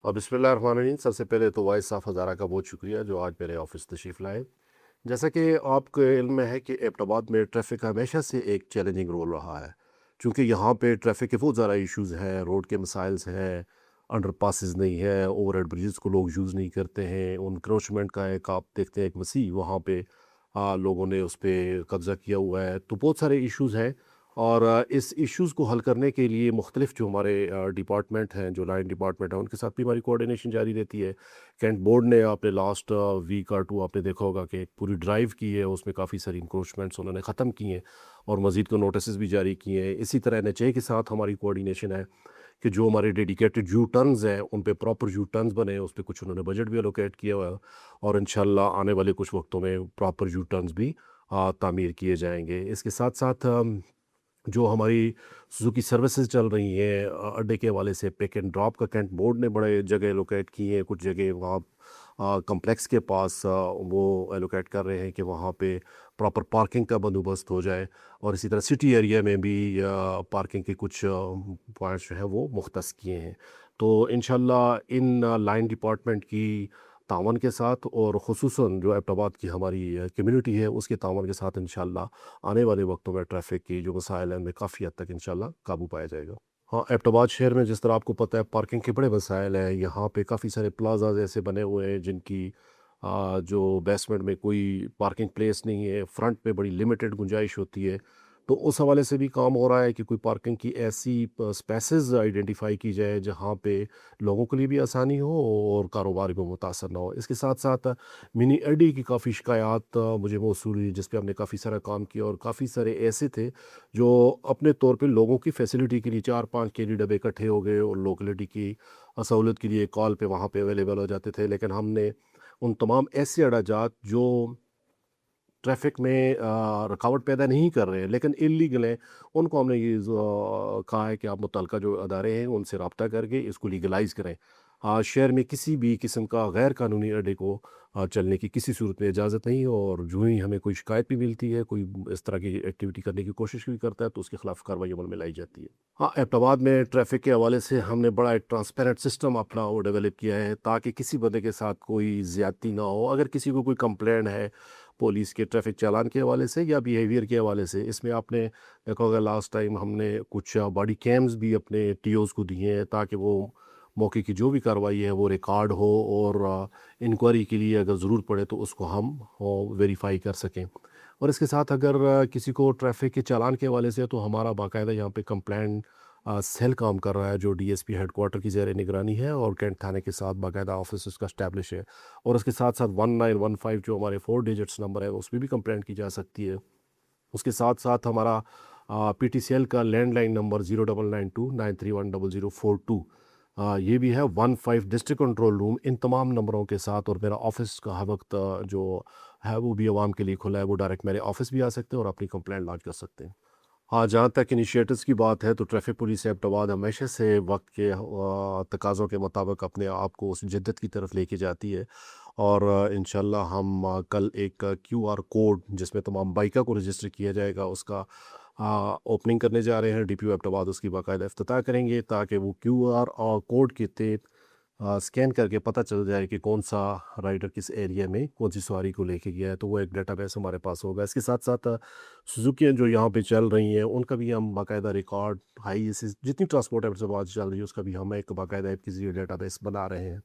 और बिस्मिल्लाहिर्रहमानिर्रहीम। सबसे पहले तो वाइस साफ़ हज़ारा का बहुत शुक्रिया जो आज मेरे ऑफ़िस तशरीफ़ लाए। जैसा कि आपको इल्म में है कि एबटाबाद में ट्रैफ़िक हमेशा से एक चैलेंजिंग रोल रहा है, चूँकि यहाँ पे ट्रैफ़िक के बहुत ज़्यादा इश्यूज़ हैं, रोड के मसाइल्स हैं, अंडरपासेस नहीं है, ओवरहेड ब्रिजेज़ को लोग यूज़ नहीं करते हैं, एनक्रोचमेंट का एक आप देखते हैं एक वसीह वहाँ पे लोगों ने उस पे कब्ज़ा किया हुआ है, तो बहुत सारे इश्यूज़ हैं। और इस इश्यूज़ को हल करने के लिए मुख्तलिफ जो हमारे डिपार्टमेंट हैं, जो लाइन डिपार्टमेंट है, उनके साथ भी हमारी कोऑर्डिनेशन जारी रहती है। कैंट बोर्ड ने आपने लास्ट वीक और 2 आपने देखा होगा कि एक पूरी ड्राइव की है, उसमें काफ़ी सारी इंक्रोचमेंट्स उन्होंने ख़त्म किए हैं और मज़ीद को नोटिसेस भी जारी किए हैं। इसी तरह एनएचए के साथ हमारी कोऑर्डिनेशन है कि जो हमारे डेडिकेटेड यू टर्न्स हैं, उन पे प्रॉपर यू टर्न्स बने, उस पे कुछ उन्होंने बजट भी एलोकेट किया हुआ है और इंशाल्लाह आने वाले कुछ वक्तों में प्रॉपर यू टर्न्स भी तामीर किए जाएँगे। इसके साथ-साथ जो हमारी सुज़ुकी सर्विसेज चल रही हैं अड्डे के हवाले से पिक एंड ड्रॉप का कैंट बोर्ड ने बड़े जगह एलोकेट किए हैं, कुछ जगह वहाँ कॉम्प्लेक्स के पास वो एलोकेट कर रहे हैं कि वहाँ पे प्रॉपर पार्किंग का बंदोबस्त हो जाए और इसी तरह सिटी एरिया में भी पार्किंग के कुछ पॉइंट्स जो हैं वो मुख्तस किए हैं। तो इंशाल्लाह इन लाइन डिपार्टमेंट की तावन के साथ और ख़ुसूसन जो एबटाबाद की हमारी कम्युनिटी है उसके तावन के साथ इंशाल्लाह आने वाले वक्तों में ट्रैफ़िक की जो मसाइल हैं उनमें काफ़ी हद तक इंशाल्लाह काबू पाया जाएगा। हाँ, एबटाबाद शहर में जिस तरह आपको पता है पार्किंग के बड़े मसाइल हैं। यहाँ पे काफ़ी सारे प्लाज़ाज़ ऐसे बने हुए हैं जिनकी जो बेसमेंट में कोई पार्किंग प्लेस नहीं है, फ्रंट पे बड़ी लिमिटेड गुंजाइश होती है। तो उस हवाले से भी काम हो रहा है कि कोई पार्किंग की ऐसी स्पेसेस आइडेंटिफ़ाई की जाए जहाँ पे लोगों के लिए भी आसानी हो और कारोबार भी मुतासर ना हो। इसके साथ-साथ मिनी एडी की काफ़ी शिकायत मुझे मौसूल हुई जिस पे हमने काफ़ी सारा काम किया और काफ़ी सारे ऐसे थे जो अपने तौर पे लोगों की फैसिलिटी के लिए 4-5 केडी डब्बे इकट्ठे हो गए और लोकेलिटी की सहूलत के लिए कॉल पे वहाँ पे अवेलेबल हो जाते थे। लेकिन हमने उन तमाम ऐसे अड़ाजात जो ट्रैफ़िक में रुकावट पैदा नहीं कर रहे हैं लेकिन इल्लीगल हैं, उनको हमने कहा है कि आप मुतल्लिका जो अदारे हैं उनसे राब्ता करके इसको लीगलाइज़ करें। शहर में किसी भी किस्म का गैर कानूनी अड्डे को चलने की किसी सूरत में इजाज़त नहीं है और जो ही हमें कोई शिकायत भी मिलती है, कोई इस तरह की एक्टिविटी करने की कोशिश भी करता है तो उसके खिलाफ कार्रवाई अमल में लाई जाती है। हाँ, एबटाबाद में ट्रैफ़िक के हवाले से हमने बड़ा एक ट्रांसपेरेंट सिस्टम अपना वो डेवलप किया है ताकि किसी बंदे के साथ कोई ज़्यादती ना हो। अगर किसी को कोई कंप्लेंट है पुलिस के ट्रैफ़िक चालान के हवाले से या बिहेवियर के हवाले से, इसमें आपने देखा होगा लास्ट टाइम हमने कुछ बॉडी कैम्स भी अपने टीओज़ को दिए हैं ताकि वो मौके की जो भी कार्रवाई है वो रिकॉर्ड हो और इंक्वायरी के लिए अगर ज़रूरत पड़े तो उसको हम वेरीफ़ाई कर सकें। और इसके साथ अगर किसी को ट्रैफ़िक के चालान के हवाले से तो हमारा बाकायदा यहाँ पे कंप्लेंट सेल काम कर रहा है जो डीएसपी हेडक्वार्टर की ज़ेर निगरानी है और कैंट थाने के साथ बाकायदा ऑफिस उसका एस्टैब्लिश है। और उसके साथ-साथ 1915 जो हमारे 4 डिजिट्स नंबर है, उसपे भी कंप्लेंट की जा सकती है। उसके साथ-साथ हमारा पीटीसीएल का लैंडलाइन नंबर 0992 9310042 ये भी है 15 डिस्ट्रिक्ट कंट्रोल रूम इन तमाम नंबरों के साथ और मेरा ऑफ़िस का हर वक़्त जो है वो भी अवाम के लिए खुला है। वो डायरेक्ट मेरे ऑफ़िस भी आ सकते हैं और अपनी कंप्लेंट लॉन्च कर सकते हैं। हाँ, जहाँ तक इनिशिएटिव्स की बात है तो ट्रैफ़िक पुलिस एबटाबाद हमेशा से वक़्त के तकाज़ों के मुताबिक अपने आप को उस जिद्दत की तरफ लेके जाती है और इंशाल्लाह हम कल एक क्यूआर कोड जिसमें तमाम बाइका को रजिस्टर किया जाएगा उसका ओपनिंग करने जा रहे हैं। डीपीओ एबटाबाद उसकी बाकायदा इफ्तिताह करेंगे ताकि वो क्यूआर कोड के तहत स्कैन करके पता चल जाए कि कौन-सा राइडर किस एरिया में कौन-सी सवारी को लेके गया है, तो वो एक डेटाबेस हमारे पास होगा। इसके साथ-साथ सुज़ुकी जो यहाँ पे चल रही हैं, उनका भी हम बाकायदा रिकॉर्ड हाई एसिस जितनी ट्रांसपोर्ट एबटाबाद चल रही है, उसका भी हम एक बाकायदा ऐप के ज़रिए डेटाबेस बना रहे हैं।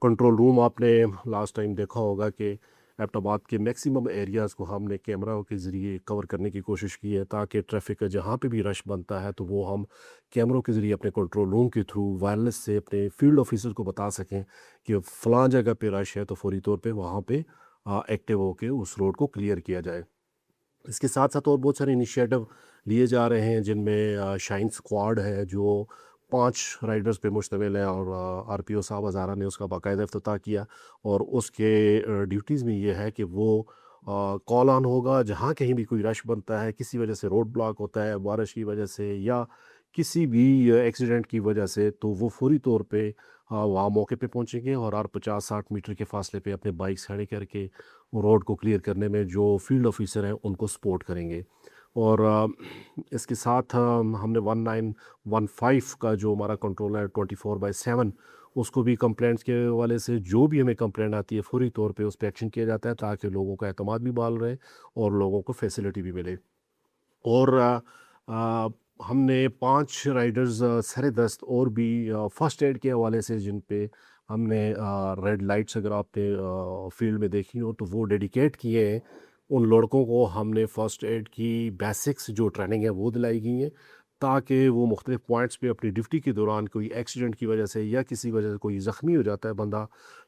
कंट्रोल रूम आपने लास्ट टाइम देखा होगा कि एबटाबाद के मैक्सिमम एरियाज़ को हमने कैमरा के ज़रिए कवर करने की कोशिश की है ताकि ट्रैफ़िक का जहाँ पे भी रश बनता है तो वो हम कैमरों के ज़रिए अपने कंट्रोल रूम के थ्रू वायरलेस से अपने फील्ड ऑफिसर्स को बता सकें कि फ़लाँ जगह पे रश है तो फ़ौरी तौर पे वहाँ पे एक्टिव होके उस रोड को क्लियर किया जाए। इसके साथ-साथ और बहुत सारे इनिशिएटिव लिए जा रहे हैं जिनमें शाइन स्क्वाड है जो 5 राइडर्स पे मुश्तमिल है और आरपीओ साहब हज़ारा ने उसका बाकायदा इफ्तिताह किया और उसके ड्यूटीज़ में ये है कि वो कॉल ऑन होगा जहाँ कहीं भी कोई रश बनता है, किसी वजह से रोड ब्लॉक होता है, बारिश की वजह से या किसी भी एक्सीडेंट की वजह से, तो वो फ़ौरी तौर पे वहाँ मौके पे पहुँचेंगे और हर 50-60 मीटर के फासले पे अपने बाइक्स खड़ी करके रोड को क्लियर करने में जो फील्ड ऑफिसर हैं उनको सपोर्ट करेंगे। और इसके साथ हमने 1915 का जो हमारा कंट्रोल है 24/7 اس کو بھی کمپلینٹس کے حوالے سے جو بھی ہمیں کمپلینٹ آتی ہے فوری طور پہ اس پہ ایکشن کیا جاتا ہے تاکہ لوگوں کا اعتماد بھی بحال رہے اور لوگوں کو فیسلٹی بھی ملے۔ اور آ، ہم نے 5 رائڈرز سر دست اور بھی فرسٹ ایڈ کے حوالے سے جن پہ ہم نے ریڈ لائٹس اگر آپ نے فیلڈ میں دیکھی ہو تو وہ ڈیڈیکیٹ کیے ہیں۔ ان لڑکوں کو ہم نے فرسٹ ایڈ کی بیسکس جو ٹریننگ ہے وہ دلائی گئی ہیں تاکہ وہ مختلف پوائنٹس پہ اپنی ڈیوٹی کے دوران کوئی ایکسیڈنٹ کی وجہ سے یا کسی وجہ سے کوئی زخمی ہو جاتا ہے بندہ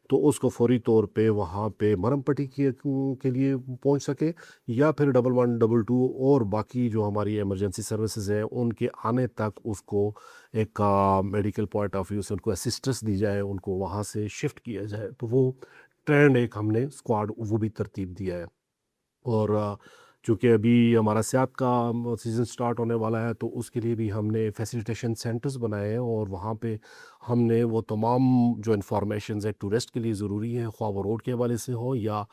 تو اس کو فوری طور پہ وہاں پہ مرہم پٹی کے لیے پہنچ سکے، یا پھر 1112 اور باقی جو ہماری ایمرجنسی سروسز ہیں ان کے آنے تک اس کو ایک میڈیکل پوائنٹ آف ویو سے ان کو اسسٹنس دی جائے، ان کو وہاں سے شفٹ کیا جائے۔ تو وہ ٹرینڈ ایک ہم نے اسکواڈ وہ بھی ترتیب دیا ہے۔ اور چونکہ ابھی ہمارا سیاحت کا سیزن سٹارٹ ہونے والا ہے تو اس کے لیے بھی ہم نے فیسیلیٹیشن سینٹرز بنائے ہیں، اور وہاں پہ ہم نے وہ تمام جو انفارمیشنز ہے ٹورسٹ کے لیے ضروری ہے، خواہ وہ روڈ کے حوالے سے ہو یا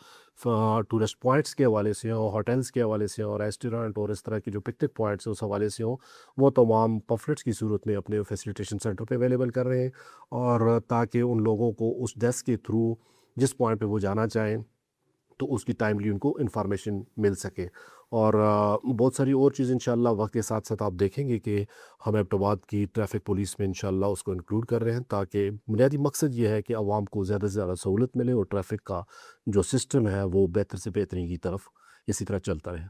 ٹورسٹ پوائنٹس کے حوالے سے ہوں، ہوٹلز کے حوالے سے ہوں، ریسٹورینٹ اور اس طرح کے جو پکنک پوائنٹس ہیں اس حوالے سے ہوں، وہ تمام پمفلٹس کی صورت میں اپنے فیسیلیٹیشن سینٹر پہ اویلیبل کر رہے ہیں، اور تاکہ ان لوگوں کو اس ڈیسک کے تھرو جس پوائنٹ پہ وہ جانا چاہیں تو اس کی ٹائملی ان کو انفارمیشن مل سکے۔ اور بہت ساری اور چیزیں انشاءاللہ وقت کے ساتھ ساتھ آپ دیکھیں گے کہ ہم ایبٹ آباد کی ٹریفک پولیس میں انشاءاللہ اس کو انکلوڈ کر رہے ہیں تاکہ بنیادی مقصد یہ ہے کہ عوام کو زیادہ سے زیادہ سہولت ملے اور ٹریفک کا جو سسٹم ہے وہ بہتر سے بہترین کی طرف اسی طرح چلتا رہے۔